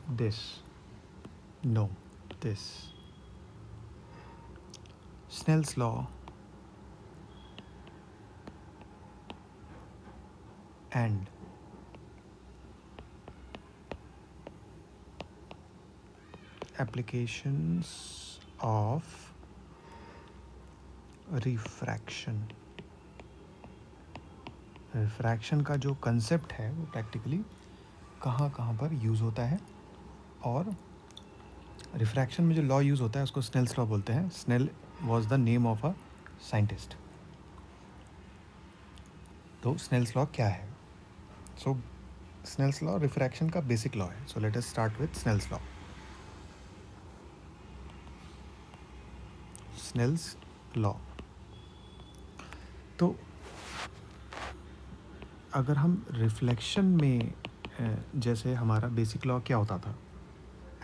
this, no, this. Snell's law and applications of refraction. Refraction का जो concept है वो प्रैक्टिकली कहाँ कहाँ पर यूज़ होता है, और रिफ्रैक्शन में जो लॉ यूज़ होता है उसको स्नेल्स लॉ बोलते हैं. Snell was the name of a scientist. तो स्नेल्स लॉ क्या है? सो स्नेल्स लॉ रिफ्रैक्शन का बेसिक लॉ है. So let us start with Snell's law. Snell's law. तो अगर हम रिफ्लेक्शन में जैसे हमारा बेसिक लॉ क्या होता था?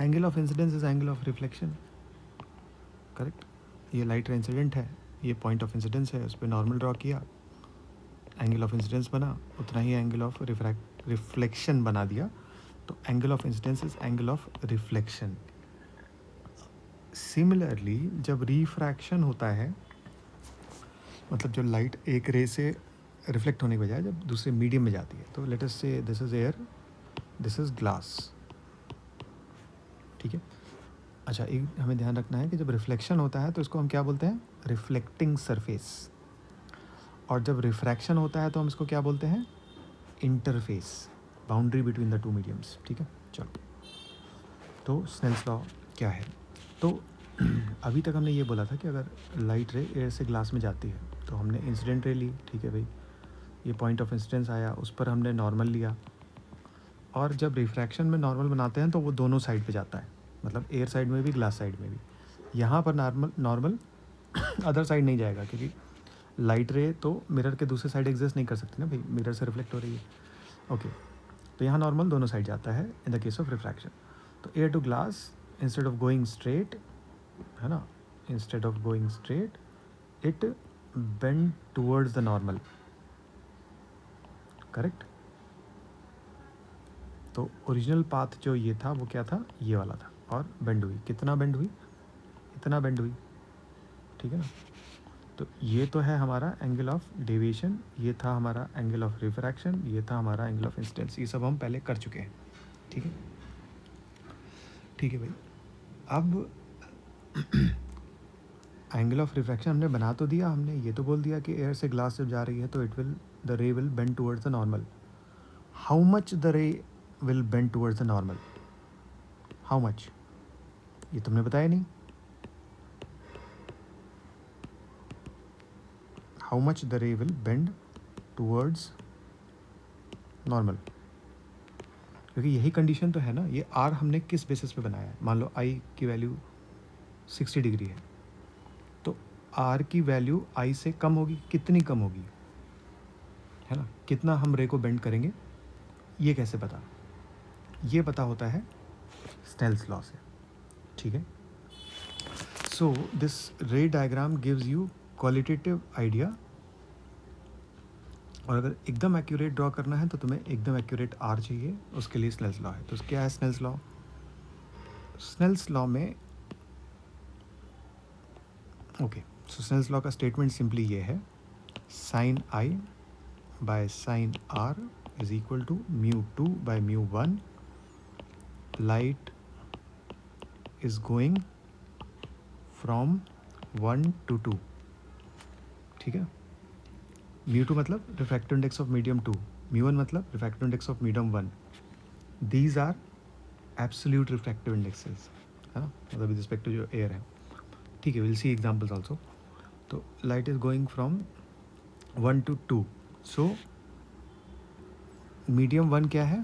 Angle of incidence is angle of reflection. Correct. ये लाइट रे इंसिडेंट है, ये पॉइंट ऑफ इंसिडेंस है, उस पर नॉर्मल ड्रॉ किया, एंगल ऑफ इंसिडेंस बना, उतना ही एंगल ऑफ रिफ्लेक्शन बना दिया. तो angle of incidence is angle of reflection. Similarly जब रिफ्रैक्शन होता है, मतलब जो लाइट एक रे से रिफ्लेक्ट होने के बजाय जब दूसरे मीडियम में जाती है, तो लेट अस से this is air, this is glass. ठीक है. अच्छा, एक हमें ध्यान रखना है कि जब रिफ्लेक्शन होता है तो इसको हम क्या बोलते हैं? Reflecting surface. और जब रिफ्रैक्शन होता है तो हम इसको क्या बोलते हैं? Interface, boundary between the two mediums. ठीक है. चलो, तो स्नेल्स लॉ क्या है? तो अभी तक हमने ये बोला था कि अगर लाइट रे एयर से ग्लास में जाती है तो हमने इंसिडेंट रे ली. ठीक है भाई, ये पॉइंट ऑफ इंसिडेंस आया, उस पर हमने नॉर्मल लिया. और जब रिफ्रैक्शन में नॉर्मल बनाते हैं तो वो दोनों साइड पे जाता है, मतलब एयर साइड में भी, ग्लास साइड में भी. यहाँ पर नॉर्मल अदर साइड नहीं जाएगा, क्योंकि लाइट रे तो मिरर के दूसरे साइड एग्जिस्ट नहीं कर सकती ना भाई, मिरर से रिफ्लेक्ट हो रही है. ओके. तो यहाँ नॉर्मल दोनों साइड जाता है in the case of refraction. तो air to glass, instead of going straight, है ना, instead of going straight it bend towards the normal. Correct. तो ओरिजिनल पाथ जो ये था वो क्या था? ये वाला था. और बेंड हुई, कितना बेंड हुई? इतना बेंड हुई. ठीक है ना. तो ये तो है हमारा एंगल ऑफ डेविएशन, ये था हमारा एंगल ऑफ रिफ्रैक्शन, ये था हमारा एंगल ऑफ इंसिडेंस. ये सब हम पहले कर चुके हैं. ठीक है. ठीक है भाई. अब एंगल ऑफ रिफ्रैक्शन हमने बना तो दिया, हमने ये तो बोल दिया कि एयर से ग्लास जब जा रही है तो द रे will bend towards the normal. How much the रे will bend towards the normal? How much? ये तुमने बताया नहीं. हाउ मच द रे विल बेंड टुवर्ड्स नॉर्मल? क्योंकि यही कंडीशन तो है ना. ये आर हमने किस बेसिस पे बनाया है? मान लो आई की वैल्यू 60 डिग्री है, तो आर की वैल्यू आई से कम होगी. कितनी कम होगी, है ना? कितना हम रे को बेंड करेंगे, ये कैसे पता? ये पता होता है स्नेल्स लॉ से. ठीक है. सो दिस रे diagram gives you qualitative idea. और अगर एकदम एक्यूरेट ड्रॉ करना है तो तुम्हें एकदम एक्यूरेट आर चाहिए, उसके लिए स्नेल्स लॉ है. तो क्या है स्नेल्स लॉ? स्नेल्स लॉ में ओके, सो स्नेल्स लॉ का स्टेटमेंट सिंपली ये है, sine I by sine are is equal to mu 2 bye mu 1. Light is going from 1 to 2. ठीक है. म्यू 2 मतलब refractive index of medium 2, mu 1 मतलब refractive index of medium 1. These are absolute refractive indexes, है ना, मतलब with respect to जो air है. ठीक है. Will see examples also. तो light is going from 1 to 2. So medium 1 क्या है?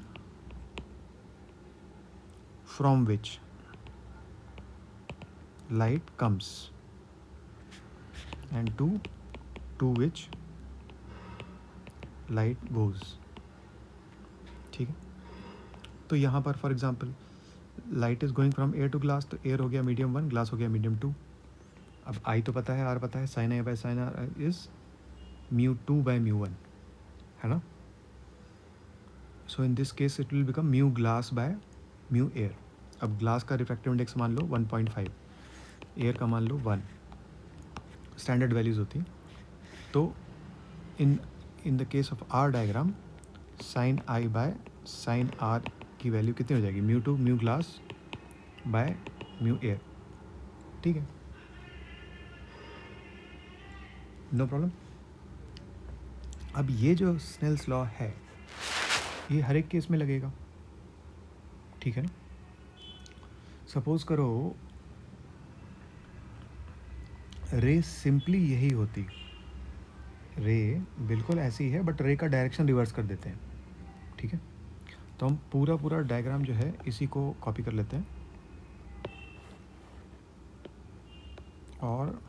From which light comes, and to which light goes. ठीक है. तो यहाँ पर for example light is going from air to glass, तो एयर हो गया मीडियम 1, ग्लास हो गया मीडियम 2. अब आई तो पता है, आर पता है, sine I by sine are is mu 2 bye mu 1, है ना. So in this case it will become mu glass by mu air. अब ग्लास का रिफ्रैक्टिव इंडेक्स मान लो 1.5, एयर का मान लो 1, स्टैंडर्ड वैल्यूज़ होती हैं। तो in the case of our diagram sine I by sine R की वैल्यू कितनी हो जाएगी, mu two mu glass by mu air. ठीक है, नो प्रॉब्लम। अब ये जो स्नेल्स लॉ है ये हर एक केस में लगेगा, ठीक है ना। सपोज करो रे सिंपली यही होती, रे बिल्कुल ऐसी है बट रे का डायरेक्शन रिवर्स कर देते हैं, ठीक है। तो हम पूरा डायग्राम जो है इसी को कॉपी कर लेते हैं और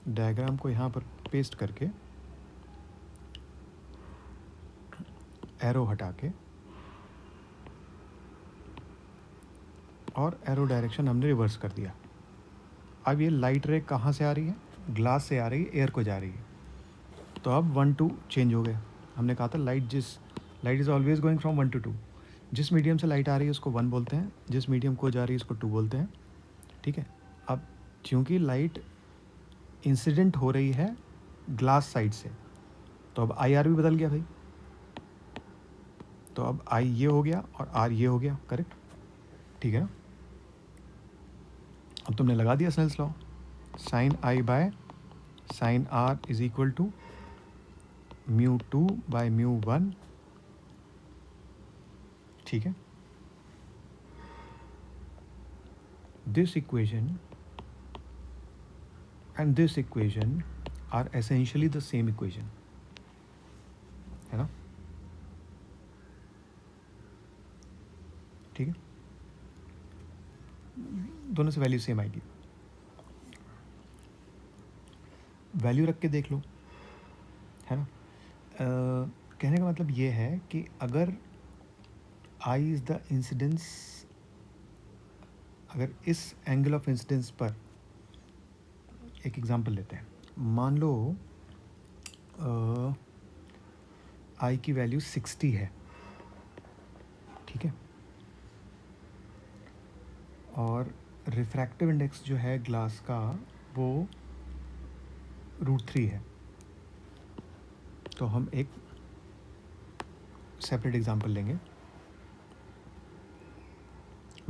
डायग्राम को यहाँ पर पेस्ट करके एरो हटा के और एरो डायरेक्शन हमने रिवर्स कर दिया। अब ये लाइट रे कहाँ से आ रही है, ग्लास से आ रही है, एयर को जा रही है। तो अब 1 2 चेंज हो गया। हमने कहा था light is always going from 1 to 2। जिस मीडियम से लाइट आ रही है उसको 1 बोलते हैं, जिस मीडियम को जा रही है उसको 2 बोलते हैं, ठीक है। अब क्योंकि लाइट इंसिडेंट हो रही है ग्लास साइड से, तो अब आई आर भी बदल गया भाई। तो अब आई ये हो गया और आर ये हो गया, करेक्ट, ठीक है ना। अब तुमने लगा दिया Snell's law, sine I by sine are is equal to mu 2 bye mu 1, ठीक है। This equation and this equation are essentially the same equation, है ना, ठीक है। दोनों से वैल्यू सेम आएगी। वैल्यू रख के देख लो, है ना। कहने का मतलब ये है कि अगर I इज़ द इंसिडेंस, अगर इस एंगल ऑफ इंसिडेंस पर एक एग्जांपल लेते हैं, मान लो I की वैल्यू 60 है, ठीक है, और रिफ्रैक्टिव इंडेक्स जो है ग्लास का वो √3 है। तो हम एक सेपरेट एग्जांपल लेंगे,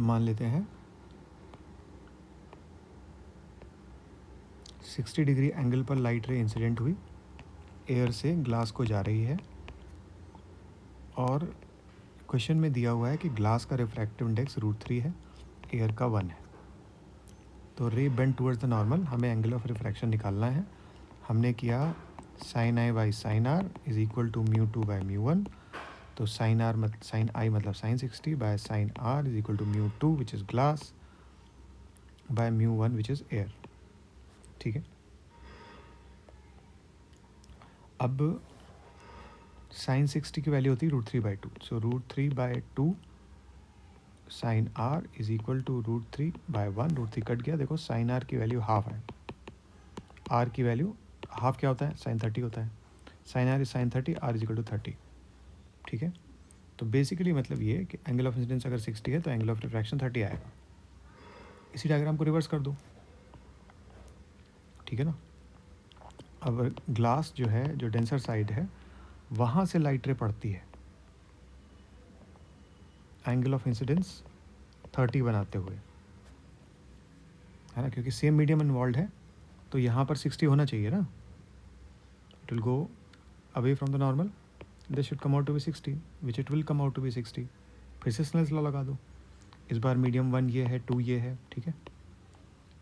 मान लेते हैं 60 डिग्री एंगल पर लाइट रे इंसिडेंट हुई, एयर से ग्लास को जा रही है और क्वेश्चन में दिया हुआ है कि ग्लास का रिफ्रैक्टिव इंडेक्स √3 है, एयर का 1 है। तो ray bend towards the normal, हमें एंगल ऑफ रिफ्रैक्शन निकालना है। हमने किया sine I by sine are is equal to mu 2 by mu 1। तो साइन आई मतलब sine 60 by sine are is equal to mu 2 which is glass by mu 1 which is air, ठीक है। अब sign 60 की वैल्यू होती है √3/2, so √3/2 sine are is equal to √3/1। √3 cut गया, देखो साइन आर की वैल्यू हाफ है, आर की वैल्यू हाफ क्या होता है, साइन 30 होता है। Sine are is sine 30, R is equal to 30, ठीक है। तो बेसिकली मतलब ये है कि एंगल ऑफ इंसिडेंस अगर 60 है तो एंगल ऑफ रिफ्रैक्शन 30 आएगा। इसी डायग्राम को रिवर्स कर दो, ठीक है ना। अब ग्लास जो है, जो डेंसर साइड है, वहाँ से लाइट रे पड़ती है, एंगल ऑफ इंसिडेंस 30 बनाते हुए, है ना, क्योंकि सेम मीडियम इन्वॉल्व है तो यहाँ पर 60 होना चाहिए ना। It will go away from the normal, this should come out to be 60 which it will come out to be 60। फिर से स्नेल्स लॉ लगा दो, इस बार मीडियम 1 ये है, 2 ये है, ठीक है,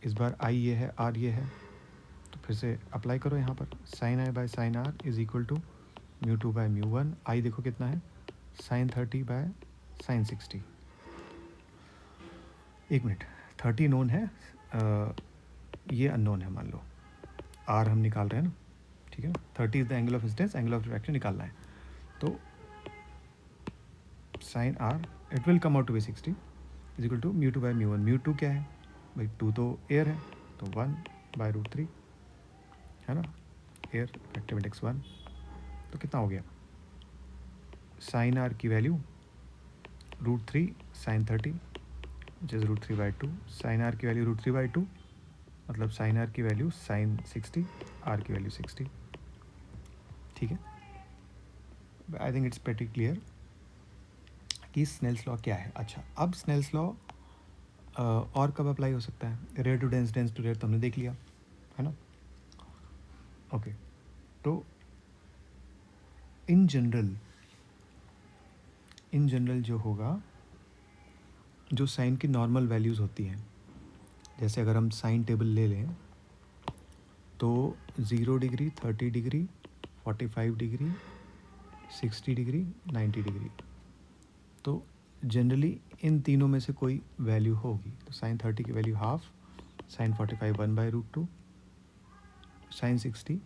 इस बार आई ये है, आर ये है, तो फिर से अप्लाई करो यहाँ पर, sine I by sine are is equal to mu 2 bye mu 1। I देखो कितना है, साइन 30 बाय साइन 60। एक मिनट, 30 नोन है, ये अननोन है, मान लो आर हम निकाल रहे हैं ना, ठीक है ना। 30 is the angle of incidence, angle of refraction निकालना है, तो sine R it will come out to be 60 is equal to mu 2 bye mu 1। Mu 2 क्या है भाई, 2 तो एयर है, तो 1/√3 है ना, एयर रिफ्रैक्टिव इंडेक्स 1। तो कितना हो गया, साइन आर की value √3 sine 30 which is √3/2. Sine R की वैल्यू √3/2, मतलब साइन आर की वैल्यू साइन 60, आर की वैल्यू 60. ठीक है, I think it's pretty clear कि स्नेल्स लॉ क्या है. अच्छा, अब स्नेल्स लॉ और कब अप्लाई हो सकता है? Rare to dense, dense to rare तो हमने देख लिया है ना. ओके, तो इन जनरल जो होगा, जो साइन की नॉर्मल वैल्यूज़ होती हैं, जैसे अगर हम साइन टेबल ले लें तो 0 degree, 30 degree, 45 degree, 60 degree, 90 degree, तो जनरली इन तीनों में से कोई वैल्यू होगी. तो साइन 30 की वैल्यू हाफ, साइन 45 1/√2, साइन 60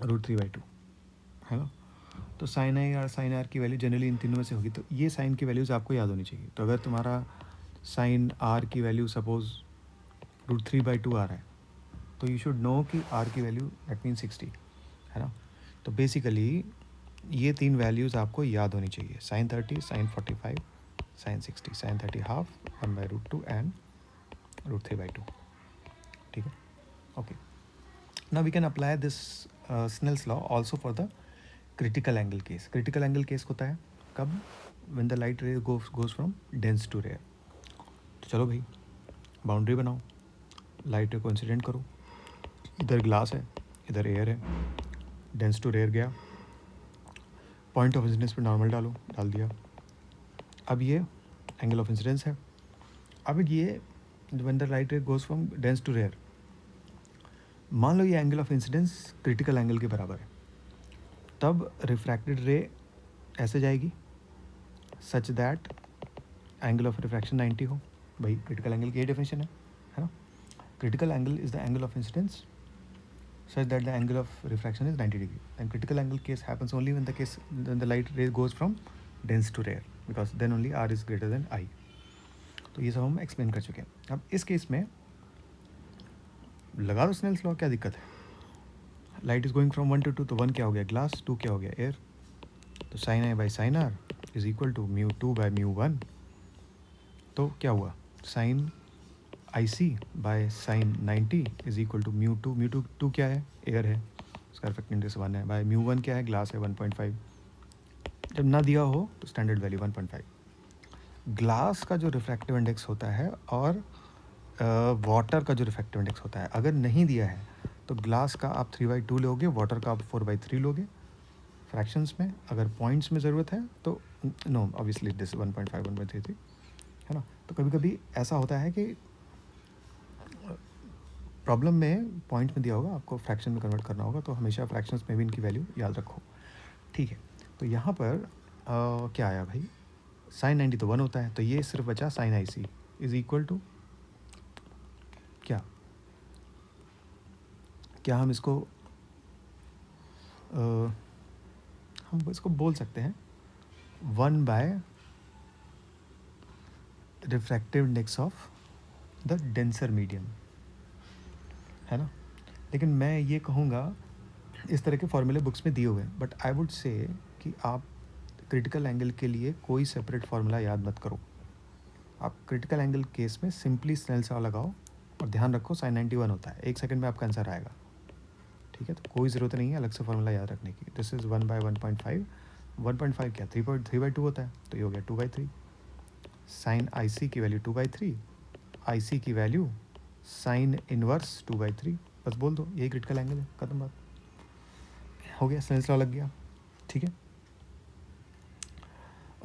√3/2 है ना. तो साइन आई और साइन आर की वैल्यू जनरली इन तीनों में से होगी. तो ये साइन की वैल्यूज़ आपको याद होनी चाहिए. तो अगर तुम्हारा साइन आर की वैल्यू सपोज √3/2 आ रहा है, तो यू शुड नो कि आर की वैल्यू दैट मीन 60 है ना. तो बेसिकली ये तीन वैल्यूज़ आपको याद होनी चाहिए. Sine 30, sine 45, sine 60. Sine 30 half, 1/√2 and √3/2. ठीक है, okay. Now we can apply this Snell's law also for the critical angle case. Critical angle case होता है कब? When the light ray goes from dense to rare. तो चलो भाई, boundary बनाओ, light रे को इंसिडेंट करो. इधर ग्लास है, इधर एयर है, डेंस टू रेयर गया, पॉइंट ऑफ इंसिडेंस पे नॉर्मल डाल दिया. अब ये एंगल ऑफ इंसिडेंस है. अब ये when the light ray goes from dense to rare, मान लो ये angle of incidence critical angle के बराबर है, तब रिफ्रैक्टेड रे ऐसे जाएगी such that angle of refraction 90 हो. भाई क्रिटिकल एंगल की ये डेफिनेशन है ना. Critical angle is the angle of incidence such that the angle of refraction is 90 degree. And critical angle case happens only when the light ray goes from dense to rare, because then only R is greater than I. तो ये सब हम explain कर चुके हैं. अब इस case में लगा दो स्नेल्स लॉ, क्या दिक्कत है? Light is going from 1 to 2, तो 1 क्या हो गया? ग्लास. 2 क्या हो गया? एयर. तो sine I by sine are is equal to μ2 by μ1. तो क्या हुआ? Sine I c by sine 90 is equal to μ2. Two क्या है? एयर है, उसका रिफ्रैक्टिव इंडेक्स 1 है. बाय μ1 क्या है? ग्लास है, 1.5. जब ना दिया हो तो स्टैंडर्ड वैल्यू 1.5. ग्लास का जो रिफ्रैक्टिव इंडेक्स होता है और वाटर का जो रिफ्रैक्टिव इंडेक्स होता है, अगर नहीं दिया है तो ग्लास का आप 3/2 लोगे, वाटर का आप 4/3 लोगे फ्रैक्शंस में. अगर पॉइंट्स में ज़रूरत है तो नो, ऑब्वियसली दिस 1.5 1/33 है ना. तो कभी कभी ऐसा होता है कि प्रॉब्लम में पॉइंट में दिया होगा, आपको फ्रैक्शन में कन्वर्ट करना होगा, तो हमेशा फ्रैक्शंस में भी इनकी वैल्यू याद रखो. ठीक है, तो यहाँ पर क्या आया भाई? साइन 90 तो 1 होता है, तो ये सिर्फ बचा sine I C is equal to क्या हम इसको बोल सकते हैं 1 बाय refractive index of the denser medium, है ना. लेकिन मैं ये कहूँगा, इस तरह के फॉर्मूले बुक्स में दिए हुए हैं, बट आई वुड से कि आप क्रिटिकल एंगल के लिए कोई सेपरेट फार्मूला याद मत करो. आप क्रिटिकल एंगल केस में सिंपली स्नेल्स लॉ लगाओ और ध्यान रखो साइन 91 होता है. 1 सेकंड में आपका आंसर आएगा. ठीक है, तो कोई ज़रूरत नहीं है अलग से फार्मूला याद रखने की. This is 1 bye 1.5. 1.5 क्या? 3/2 होता है, तो ये हो गया 2/3. साइन आई सी की वैल्यू 2/3, आई सी की वैल्यू साइन इनवर्स 2/3. बस बोल दो यही क्रिटिकल एंगल है, खत्म बात. हो गया, स्नेल्स लॉ लग गया. ठीक है,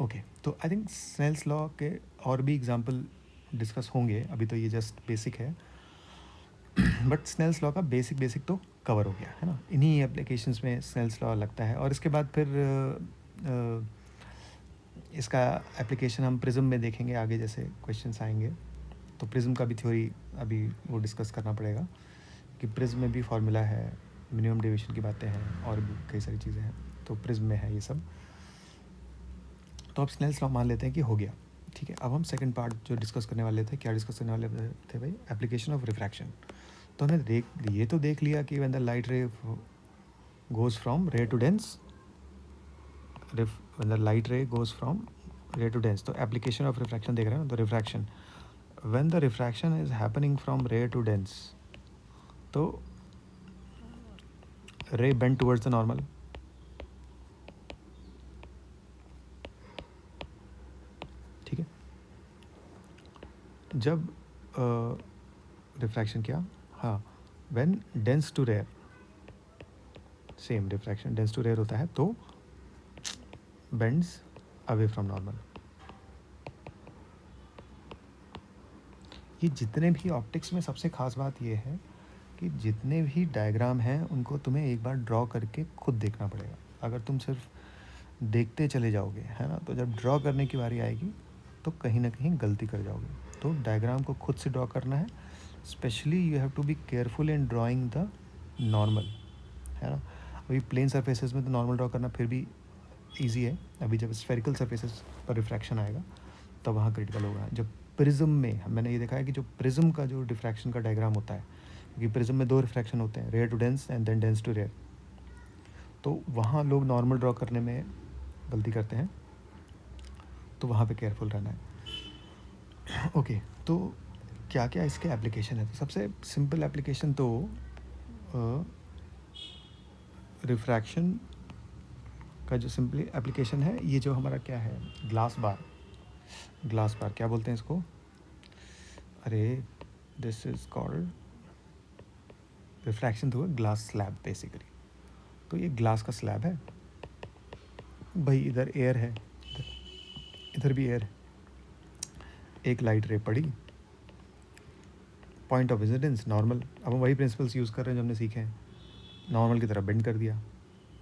ओके. तो आई थिंक स्नेल्स लॉ के और भी एग्जांपल डिस्कस होंगे, अभी तो ये जस्ट बेसिक है. बट स्नेल्स लॉ का बेसिक तो कवर हो गया है ना. इन्हीं एप्लीकेशंस में स्नेल्स लॉ लगता है. और इसके बाद फिर इसका एप्लीकेशन हम प्रिज्म में देखेंगे आगे, जैसे क्वेश्चंस आएंगे. तो प्रिज्म का भी थ्योरी अभी वो डिस्कस करना पड़ेगा कि प्रिज्म में भी फार्मूला है, मिनिमम डेविएशन की बातें हैं और भी कई सारी चीज़ें हैं. तो प्रिज्म में है ये सब. तो अब स्नेल्स लॉ मान लेते हैं कि हो गया. ठीक है, अब हम सेकंड पार्ट जो डिस्कस करने वाले थे, क्या डिस्कस करने वाले थे भाई? Application of refraction. तो हमने देख लिया कि when the light ray goes from rare to dense, when the light ray goes from ray to dense, तो एप्लीकेशन ऑफ रिफ्रैक्शन देख रहे हैं ना, तो refraction, when the refraction is happening from ray to dense, तो ray bend towards the normal, ठीक है। जब रिफ्रैक्शन क्या, हाँ, when dense to rare, same refraction dense to rare होता है तो बेंड्स अवे फ्रॉम नॉर्मल। ये जितने भी ऑप्टिक्स में सबसे खास बात ये है कि जितने भी डायग्राम हैं उनको तुम्हें एक बार ड्रॉ करके खुद देखना पड़ेगा। अगर तुम सिर्फ देखते चले जाओगे, है ना, तो जब ड्रॉ करने की बारी आएगी तो कहीं ना कहीं गलती कर जाओगे। तो डायग्राम को खुद से ड्रॉ करना है। Specially you have to be careful in drawing the normal, है ना। अभी प्लेन सरफेसेस में तो नॉर्मल ड्रॉ करना फिर भी ईजी है, अभी जब स्फेरिकल सरफेसेस पर रिफ्रैक्शन आएगा तब वहाँ क्रिटिकल होगा। जब प्रिज्म में मैंने ये देखा है कि जो प्रिज्म का जो डिफ्रैक्शन का डायग्राम होता है, क्योंकि प्रिज्म में दो रिफ्रैक्शन होते हैं, rare to dense and then dense to rare, तो वहाँ लोग नॉर्मल ड्रॉ करने में गलती करते हैं, तो वहाँ पे केयरफुल रहना है। ओके, तो क्या क्या इसके एप्लीकेशन है, तो सबसे सिंपल एप्लीकेशन तो रिफ्रैक्शन का जो सिंपली एप्लीकेशन है, ये जो हमारा क्या है, ग्लास बार क्या बोलते हैं इसको, अरे this is called refraction through glass slab basically. तो ये ग्लास का स्लैब है भाई, इधर एयर है, इधर भी एयर है, एक लाइट रे पड़ी, पॉइंट ऑफ इंसिडेंस नॉर्मल, अब हम वही प्रिंसिपल्स यूज़ कर रहे हैं जो हमने सीखे हैं, नॉर्मल की तरफ बेंड कर दिया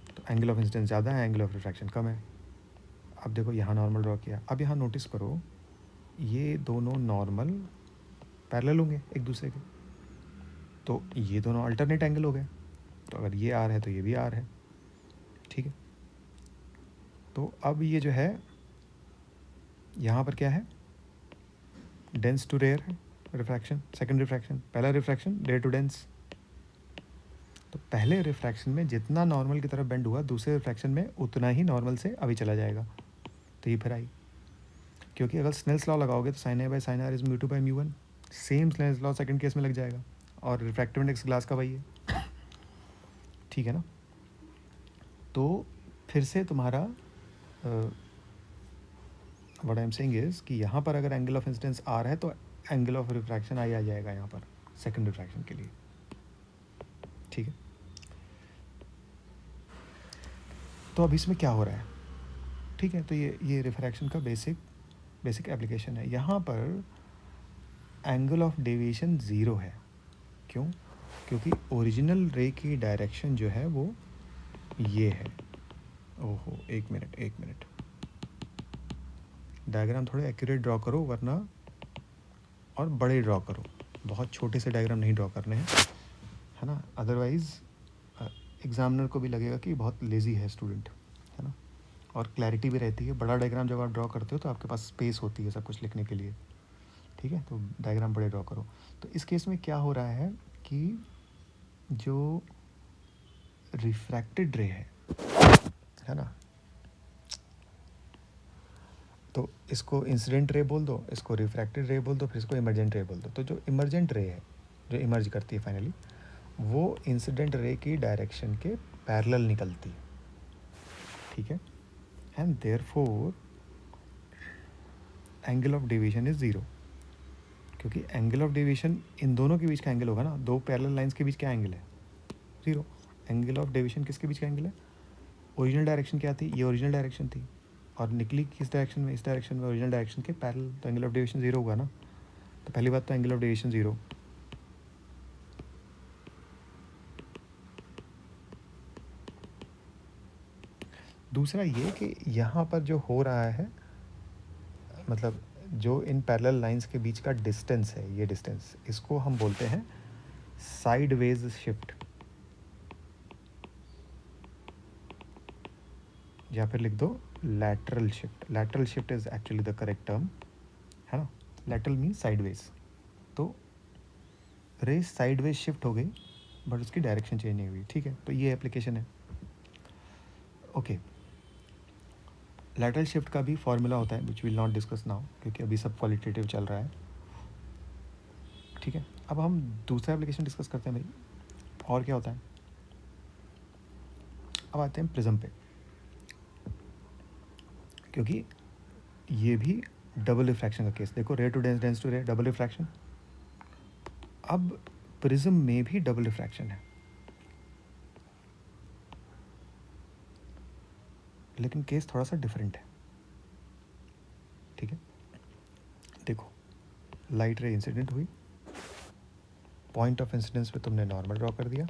तो एंगल ऑफ इंसिडेंस ज़्यादा है, एंगल ऑफ रिफ्रैक्शन कम है। अब देखो यहाँ नॉर्मल ड्रॉ किया, अब यहाँ नोटिस करो ये दोनों नॉर्मल पैरेलल होंगे एक दूसरे के, तो ये दोनों अल्टरनेट एंगल हो गए, तो अगर ये आर है तो ये भी आर है, ठीक है। तो अब ये जो है यहाँ पर क्या है, डेंस टू रेयर है रिफ्रैक्शन, सेकंड रिफ्रैक्शन, पहला रिफ्रैक्शन रेयर टू डेंस। तो पहले रिफ्रैक्शन में जितना नॉर्मल की तरफ बेंड हुआ, दूसरे रिफ्रैक्शन में उतना ही नॉर्मल से अभी चला जाएगा, तो ये फिर आई, क्योंकि अगर स्नेल्स लॉ लगाओगे तो sine A by sine are is mu two by mu one, same Snell's law second case में लग जाएगा, और रिफ्रैक्टिव इंडेक्स ग्लास का वही है, ठीक है ना। तो फिर से तुम्हारा what I am saying is कि यहाँ पर अगर एंगल ऑफ इंसिडेंस आर है तो एंगल ऑफ रिफ्रैक्शन आई आ जाएगा यहाँ पर सेकंड रिफ्रैक्शन के लिए, ठीक है। तो अब इसमें क्या हो रहा है, ठीक है, तो ये रिफ्रैक्शन का बेसिक एप्लीकेशन है। यहाँ पर एंगल ऑफ डेविएशन ज़ीरो है, क्यों, क्योंकि ओरिजिनल रे की डायरेक्शन जो है वो ये है। ओहो, एक मिनट, डायग्राम थोड़े एक्यूरेट ड्रॉ करो वरना, और बड़े ड्रॉ करो, बहुत छोटे से डायग्राम नहीं ड्रॉ करने हैं, है ना, अदरवाइज़ एग्जामिनर को भी लगेगा कि बहुत लेज़ी है स्टूडेंट, है ना। और क्लैरिटी भी रहती है, बड़ा डायग्राम जब आप ड्रॉ करते हो तो आपके पास स्पेस होती है सब कुछ लिखने के लिए, ठीक है, तो डायग्राम बड़े ड्रॉ करो। तो इस केस में क्या हो रहा है कि जो रिफ्रैक्टेड रे है ना, तो इसको इंसिडेंट रे बोल दो, इसको रिफ्रैक्टेड रे बोल दो, फिर इसको इमर्जेंट रे बोल दो। तो जो इमर्जेंट रे है, जो इमर्ज करती है फाइनली, वो इंसिडेंट रे की डायरेक्शन के पैरेलल निकलती है, ठीक है, and therefore angle of deviation is zero, क्योंकि एंगल ऑफ डेविएशन इन दोनों के बीच का एंगल होगा ना, दो पैरेलल लाइंस के बीच क्या एंगल है, ज़ीरो। एंगल ऑफ डेविएशन किसके बीच का एंगल है, ओरिजिनल डायरेक्शन क्या थी, ये ओरिजिनल डायरेक्शन थी, और निकली किस डायरेक्शन में, इस डायरेक्शन में, ओरिजिनल डायरेक्शन के पैरेलल, तो एंगल ऑफ डेविएशन ज़ीरो होगा ना। तो पहली बात तो एंगल ऑफ डेविएशन ज़ीरो। दूसरा ये कि यहाँ पर जो हो रहा है, मतलब जो इन पैरेलल लाइंस के बीच का डिस्टेंस है, ये डिस्टेंस, इसको हम बोलते हैं साइडवेज शिफ्ट, या फिर लिख दो lateral shift. Lateral shift is actually the correct term, है ना। लैटरल मीन्स साइडवेज, तो रेस साइडवेज शिफ्ट हो गई बट उसकी डायरेक्शन चेंज नहीं हुई, ठीक है। तो ये एप्लीकेशन है, ओके। लैटरल शिफ्ट का भी फॉर्मूला होता है which will not discuss now, क्योंकि अभी सब क्वालिटेटिव चल रहा है, ठीक है। अब हम दूसरा एप्लीकेशन डिस्कस करते हैं भाई, और क्या होता है। अब आते हैं प्रिज्म पे, क्योंकि ये भी डबल रिफ्रैक्शन का केस। देखो रे टू डेंस, डेंस टू रे, डबल रिफ्रैक्शन। अब प्रिज्म में भी डबल रिफ्रैक्शन है, लेकिन केस थोड़ा सा डिफरेंट है, ठीक है। देखो लाइट रे इंसिडेंट हुई, पॉइंट ऑफ इंसिडेंस पे तुमने नॉर्मल ड्रॉ कर दिया,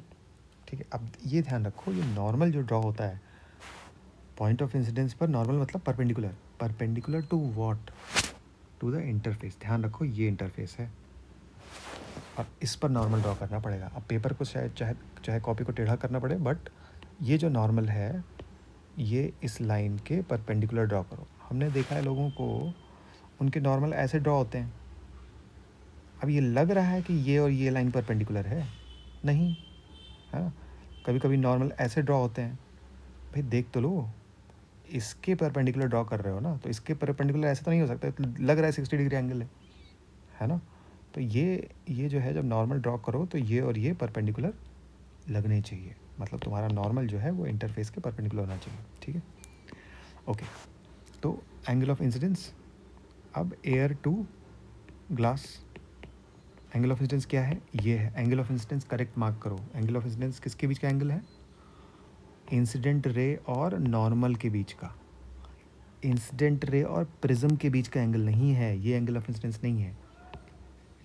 ठीक है। अब ये ध्यान रखो, ये नॉर्मल जो ड्रॉ होता है पॉइंट ऑफ इंसिडेंस पर, नॉर्मल मतलब perpendicular, perpendicular to what, to the interface. ध्यान रखो ये इंटरफेस है और इस पर नॉर्मल ड्रॉ करना पड़ेगा। अब पेपर को शायद चाहे चाहे कॉपी को टेढ़ा करना पड़े, बट ये जो नॉर्मल है ये इस लाइन के परपेंडिकुलर ड्रॉ करो। हमने देखा है लोगों को, उनके नॉर्मल ऐसे ड्रॉ होते हैं। अब ये लग रहा है कि ये और ये लाइन परपेंडिकुलर है, नहीं है ना। कभी कभी नॉर्मल ऐसे ड्रॉ होते हैं, भाई देख तो लो, इसके परपेंडिकुलर ड्रॉ कर रहे हो ना, तो इसके परपेंडिकुलर ऐसे तो नहीं हो सकता, तो लग रहा है 60 डिग्री एंगल है ना। तो ये जो है, जब नॉर्मल ड्रॉ करो तो ये और ये परपेंडिकुलर लगने चाहिए, मतलब तुम्हारा नॉर्मल जो है वो इंटरफेस के परपेंडिकुलर होना चाहिए, ठीक है। ओके, तो एंगल ऑफ इंसिडेंस, अब air to glass, angle of incidence क्या है, ये है angle of incidence. Correct mark करो, एंगल ऑफ इंसिडेंस किसके बीच का एंगल है, इंसिडेंट रे और नॉर्मल के बीच का। इंसिडेंट रे और प्रिज्म के बीच का एंगल नहीं है, ये एंगल ऑफ इंसिडेंस नहीं है।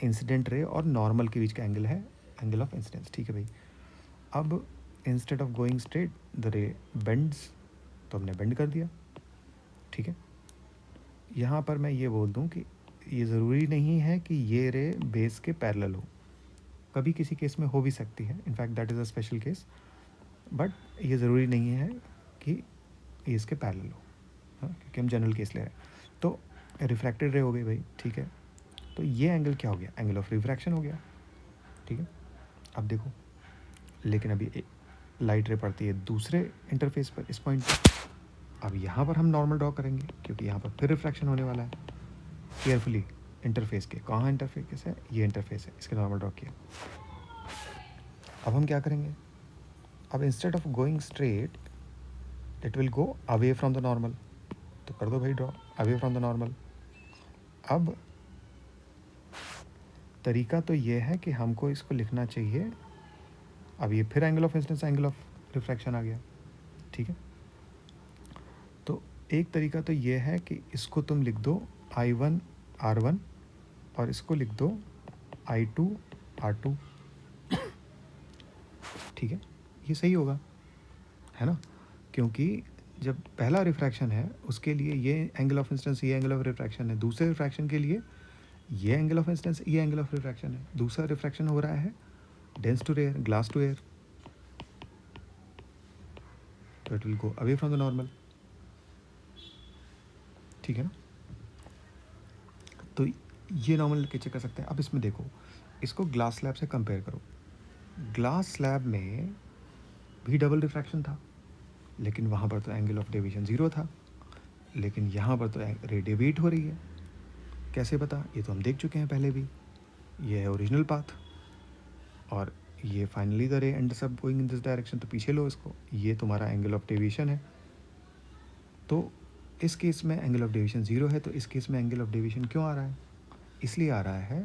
इंसिडेंट रे और नॉर्मल के बीच का एंगल है एंगल ऑफ इंसिडेंस, ठीक है भाई। अब instead of going straight the ray bends, तो हमने बेंड कर दिया, ठीक है। यहाँ पर मैं ये बोल दूँ कि ये ज़रूरी नहीं है कि ये रे बेस के पैरेलल हो, कभी किसी केस में हो भी सकती है, in fact that is a special case, but ये ज़रूरी नहीं है कि ये इसके पैरेलल हो, हाँ, क्योंकि हम जनरल केस ले रहे हैं। तो रिफ्रैक्टेड रे हो गई भाई, ठीक है। तो ये एंगल क्या हो गया, एंगल ऑफ रिफ्रैक्शन हो गया, ठीक है। अब देखो, लेकिन अभी लाइट रे पड़ती है दूसरे इंटरफेस पर, इस पॉइंट पर। अब यहाँ पर हम नॉर्मल ड्रॉ करेंगे, क्योंकि यहाँ पर फिर रिफ्रैक्शन होने वाला है। केयरफुली इंटरफेस के, कहाँ इंटरफेस है, ये इंटरफेस है, इसके नॉर्मल ड्रॉ किया। अब हम क्या करेंगे, अब instead of going straight it will go away from the normal, तो कर दो भाई draw away from the normal. अब तरीका तो ये है कि हमको इसको लिखना चाहिए, अब ये फिर angle of incidence, angle of refraction आ गया, ठीक है। तो एक तरीका तो ये है कि इसको तुम लिख दो I1 R1 और इसको लिख दो I2 R2, ठीक है। ये सही होगा, है ना, क्योंकि जब पहला रिफ्रैक्शन है उसके लिए ये एंगल ऑफ इंसिडेंस, ये एंगल ऑफ रिफ्रैक्शन है। दूसरे रिफ्रैक्शन के लिए ये एंगल ऑफ इंसिडेंस, ये एंगल ऑफ रिफ्रैक्शन है। दूसरा रिफ्रैक्शन हो रहा है dense to air, glass to air, तो it will go away from the normal, ठीक है ना। तो ये नॉर्मल के चेक कर सकते हैं। अब इसमें देखो, इसको ग्लास स्लैब से कंपेयर करो। ग्लास स्लैब में भी डबल रिफ्रैक्शन था, लेकिन वहाँ पर तो एंगल ऑफ डेविएशन 0 था, लेकिन यहाँ पर तो रे डेविएट हो रही है। कैसे पता, ये तो हम देख चुके हैं पहले भी। ये है ओरिजिनल पाथ और ये फाइनली द रे ends up going in this direction, तो पीछे लो इसको, ये तुम्हारा एंगल ऑफ डेविएशन है। तो इस केस में एंगल ऑफ डेविएशन 0 है, तो इस केस में एंगल ऑफ डेविएशन क्यों आ रहा है, इसलिए आ रहा है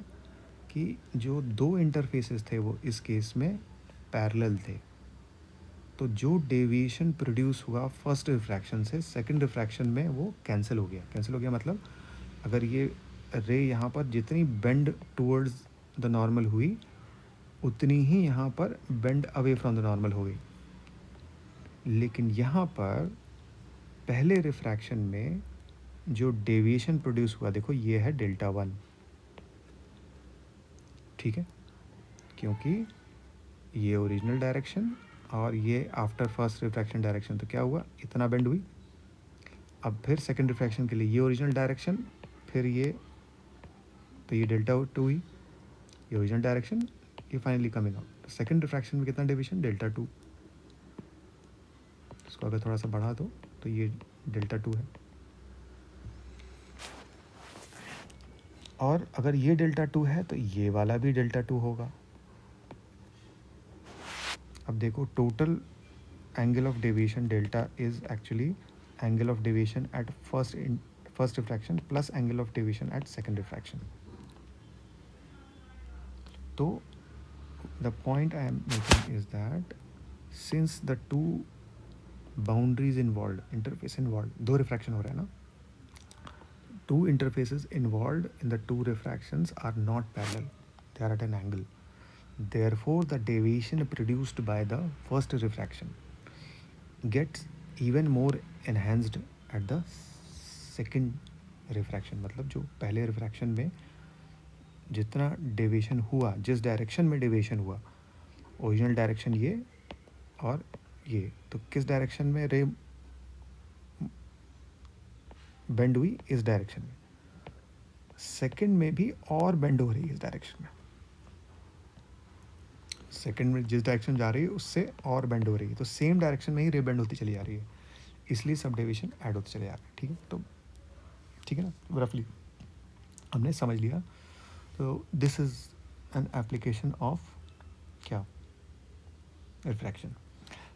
कि जो दो इंटरफेसेस थे वो इस केस में पैरेलल थे। तो जो डेविएशन प्रोड्यूस हुआ फर्स्ट रिफ्रैक्शन से सेकंड रिफ्रैक्शन में वो कैंसिल हो गया। कैंसिल हो गया मतलब अगर ये रे यहाँ पर जितनी बेंड टूवर्ड्स द नॉर्मल हुई, उतनी ही यहाँ पर bend away from the normal हो गई। लेकिन यहाँ पर पहले रिफ्रैक्शन में जो डेविएशन प्रोड्यूस हुआ, देखो ये है Δ1, ठीक है, क्योंकि ये ओरिजिनल डायरेक्शन और ये आफ्टर फर्स्ट रिफ्रैक्शन डायरेक्शन, तो क्या हुआ, इतना बेंड हुई। अब फिर सेकंड रिफ्रैक्शन के लिए ये ओरिजिनल डायरेक्शन, फिर ये, तो ये Δ2 हुई, ये ओरिजिनल डायरेक्शन, ये finally coming out. Second refraction में कितना डेविएशन, Δ2। इसको अगर थोड़ा सा बढ़ा दो तो ये Δ2 है, और अगर ये डेल्टा टू है तो ये वाला भी डेल्टा टू होगा। अब देखो total angle of deviation delta is actually angle of deviation at first refraction plus angle of deviation at second refraction. तो the point I am making is that since the two boundaries involve, interface involve, दो refraction हो रहा है ना, two interfaces involved in the two refractions are not parallel, they are at an angle. Therefore the deviation produced by the first refraction gets even more enhanced at the second refraction। मतलब जो पहले refraction में जितना deviation हुआ, जिस direction में deviation हुआ, original direction ये और ये, तो किस डायरेक्शन में रे बेंड हुई, इस डायरेक्शन में, सेकंड में भी और बेंड हो रही है इस डायरेक्शन में, सेकंड में जिस डायरेक्शन जा रही है उससे और बेंड हो रही है, तो सेम डायरेक्शन में ही रे बेंड होती चली जा रही है, इसलिए सब डेविएशन ऐड होते चले जा रहे हैं। ठीक है, तो ठीक है ना, रफली हमने समझ लिया। तो this is an application of क्या, रिफ्रैक्शन।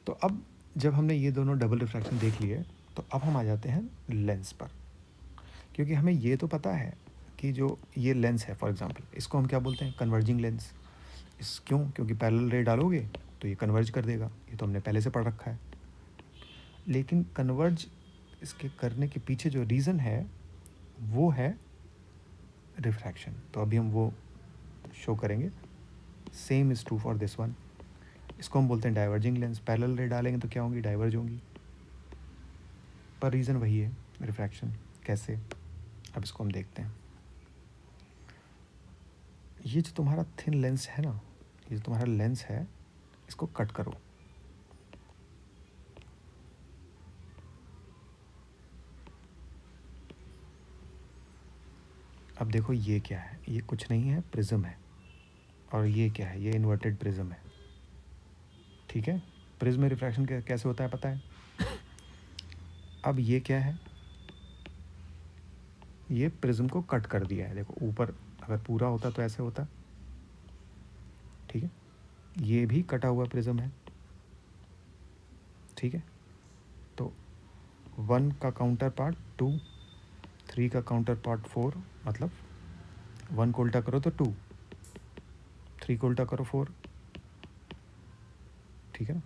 तो अब जब हमने ये दोनों डबल रिफ्रैक्शन देख लिए, तो अब हम आ जाते हैं लेंस पर, क्योंकि हमें ये तो पता है कि जो ये लेंस है फॉर एग्जांपल, इसको हम क्या बोलते हैं, कन्वर्जिंग लेंस। इस क्यों, क्योंकि पैरेलल रे डालोगे तो ये कन्वर्ज कर देगा, ये तो हमने पहले से पढ़ रखा है। लेकिन कन्वर्ज इसके करने के पीछे जो रीज़न है वो है रिफ्रैक्शन, तो अभी हम वो शो करेंगे। Same is true for this one. इसको हम बोलते हैं डाइवर्जिंग लेंस। पैरेलल रे डालेंगे तो क्या होंगी, डाइवर्ज होंगी, पर रीज़न वही है, रिफ्रैक्शन। कैसे, अब इसको हम देखते हैं। ये जो तुम्हारा थिन लेंस है ना, ये जो तुम्हारा लेंस है, इसको कट करो। अब देखो ये क्या है, ये कुछ नहीं है, प्रिज्म है। और ये क्या है, ये इन्वर्टेड प्रिज्म है। ठीक है, प्रिज्म में रिफ्रैक्शन कैसे होता है पता है। अब ये क्या है, ये प्रिज्म को कट कर दिया है। देखो ऊपर अगर पूरा होता तो ऐसे होता, ठीक है, ये भी कटा हुआ प्रिज्म है। ठीक है, तो 1 का काउंटर पार्ट 2, 3 का काउंटर पार्ट 4, मतलब 1 को उल्टा करो तो 2, 3 को उल्टा करो 4, ठीक है ना,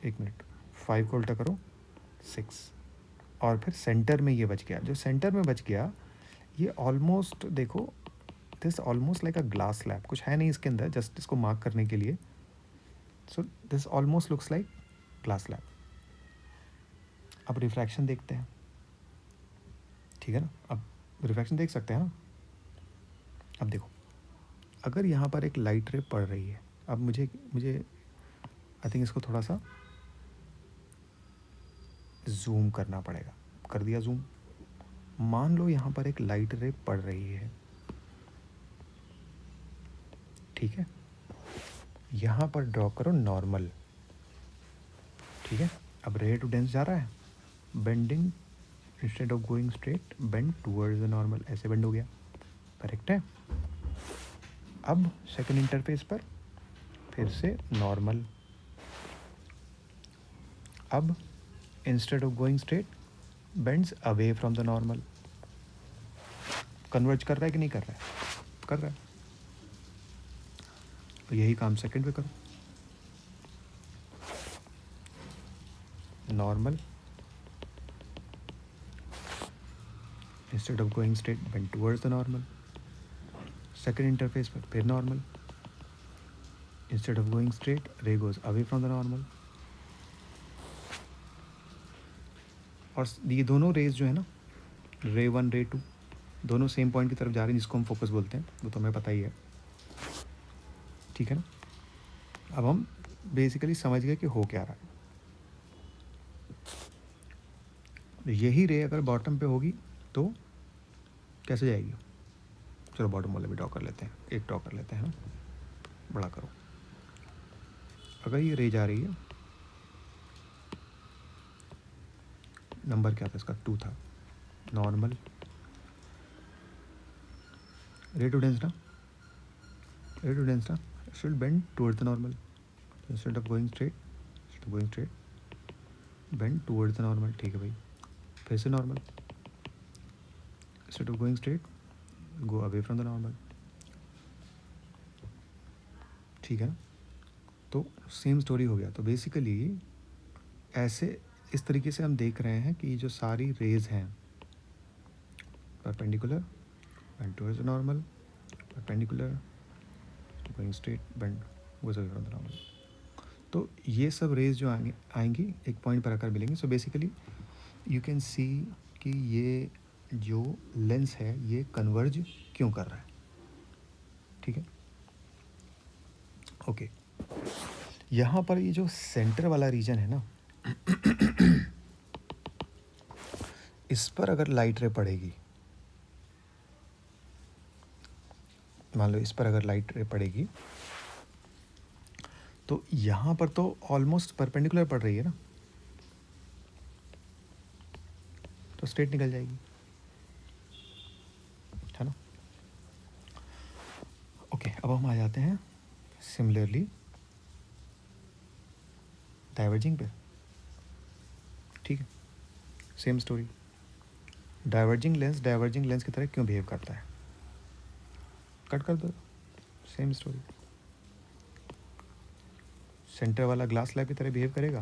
1 मिनट, 5 को उल्टा करो 6, और फिर सेंटर में ये बच गया। जो सेंटर में बच गया ये ऑलमोस्ट, देखो this almost like a glass slab, कुछ है नहीं इसके अंदर, जस्ट इसको मार्क करने के लिए। So this almost looks like glass slab. अब रिफ्रैक्शन देखते हैं, ठीक है ना, अब रिफ्रैक्शन देख सकते हैं ना। अब देखो अगर यहाँ पर एक लाइट रे पड़ रही है, अब मुझे आई थिंक इसको थोड़ा सा जूम करना पड़ेगा, कर दिया जूम। मान लो यहाँ पर एक लाइट रे पड़ रही है, ठीक है, यहाँ पर ड्रॉ करो नॉर्मल, ठीक है। अब रे टू डेंस जा रहा है, bending instead of going straight bend towards the normal, ऐसे बेंड हो गया, करेक्ट है। अब सेकंड इंटरफेस पर फिर से नॉर्मल, अब instead of going straight bends away from the normal. Converge कर रहा है कि नहीं कर रहा है, कर रहा है। तो यही काम सेकंड पे करो, normal instead of going straight bend towards the normal. Second interface पर फिर normal, instead of going straight ray goes away from the normal. और ये दोनों रेज जो है ना, रे 1 रे 2, दोनों सेम पॉइंट की तरफ जा रहे हैं, जिसको हम फोकस बोलते हैं, वो तो हमें पता ही है, ठीक है ना। अब हम बेसिकली समझ गए कि हो क्या रहा है। यही रे अगर बॉटम पे होगी तो कैसे जाएगी, चलो बॉटम वाले भी ड्रॉ कर लेते हैं, एक ड्रॉ कर लेते हैं ना, बड़ा करो। अगर ये रे जा रही है, नंबर क्या था इसका, 2 था, नॉर्मल ray to dense ना should bend towards the normal. Instead of going straight bend towards the normal. ठीक है भाई, फिर से normal. Instead of going straight go away from the normal. ठीक है ना. तो सेम स्टोरी हो गया. तो बेसिकली ऐसे इस तरीके से हम देख रहे हैं कि जो सारी रेज हैं perpendicular bend towards the normal, perpendicular going straight bend goes away from the normal. तो ये सब रेज जो आएंगी एक पॉइंट पर आकर मिलेंगी. So basically you can see कि ये जो लेंस है ये कन्वर्ज क्यों कर रहा है. ठीक है, ओके. यहाँ पर ये जो सेंटर वाला रीजन है ना, इस पर अगर लाइट रे पड़ेगी, मान लो इस पर अगर लाइट रे पड़ेगी तो यहाँ पर तो ऑलमोस्ट परपेंडिकुलर पड़ रही है ना, तो स्ट्रेट निकल जाएगी, है ना. ओके, अब हम आ जाते हैं सिमिलरली डाइवर्जिंग पे. ठीक है, सेम स्टोरी. डाइवर्जिंग लेंस की तरह क्यों बिहेव करता है, कट कर दो, सेम स्टोरी. सेंटर वाला ग्लास स्लैब की तरह बिहेव करेगा.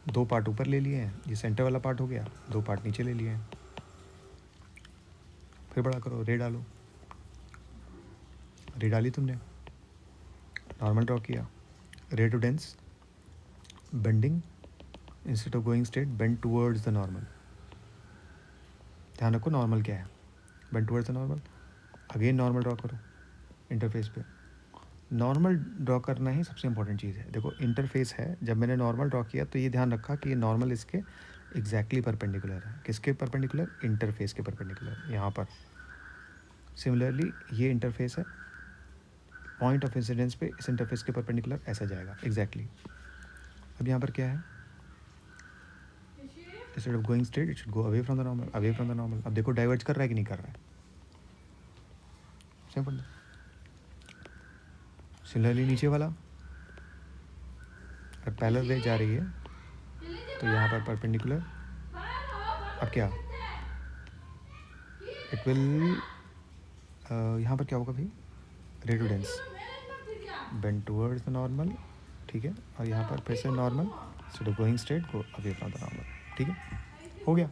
2 पार्ट ऊपर ले लिए हैं, ये सेंटर वाला पार्ट हो गया, 2 पार्ट नीचे ले लिए हैं. फिर बड़ा करो, रे डालो, रे डाली तुमने, नॉर्मल ड्रॉ किया, ray to dense bending, instead of going straight bend towards the normal. ध्यान रखो नॉर्मल क्या है, bend towards the normal. Again normal draw करो इंटरफेस पे. नॉर्मल ड्रॉ करना ही सबसे इंपॉर्टेंट चीज़ है. देखो इंटरफेस है, जब मैंने नॉर्मल ड्रॉ किया तो ये ध्यान रखा कि ये नॉर्मल इसके एग्जैक्टली परपेंडिकुलर है. किसके परपेंडिकुलर, इंटरफेस के परपेंडिकुलर. यहाँ पर सिमिलरली ये इंटरफेस है, पॉइंट ऑफ इंसिडेंस पे इस इंटरफेस के परपेंडिकुलर ऐसा जाएगा एग्जैक्टली. अब यहाँ पर क्या है, instead of going straight it should go away from the normal. अब देखो डाइवर्ज कर रहा है कि नहीं कर रहा है, सिंपल. सिमिलरली नीचे वाला अगर पैरेलल रे जा रही है तो यहाँ पर परपेंडिकुलर. अब क्या इट विल, यहाँ पर क्या होगा भाई, ray to dense bend towards the normal. ठीक है, और यहाँ पर फिर से normal, instead of going straight go away from the normal. ठीक है, हो गया,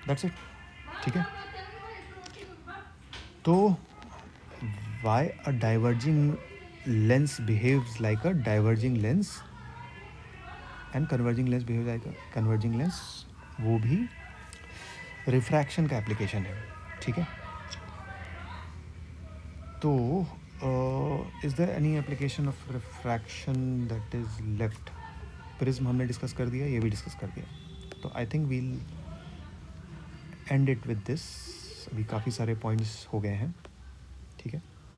दैट्स इट. ठीक है, तो why a diverging lens behaves like a diverging lens and converging lens behaves like a converging lens, वो भी रिफ्रैक्शन का एप्लीकेशन है. ठीक है, तो is there any application of refraction that is left. Prism हमने डिस्कस कर दिया, ये भी डिस्कस कर दिया. तो I think we'll end it with this. अभी काफ़ी सारे पॉइंट्स हो गए हैं. ठीक है.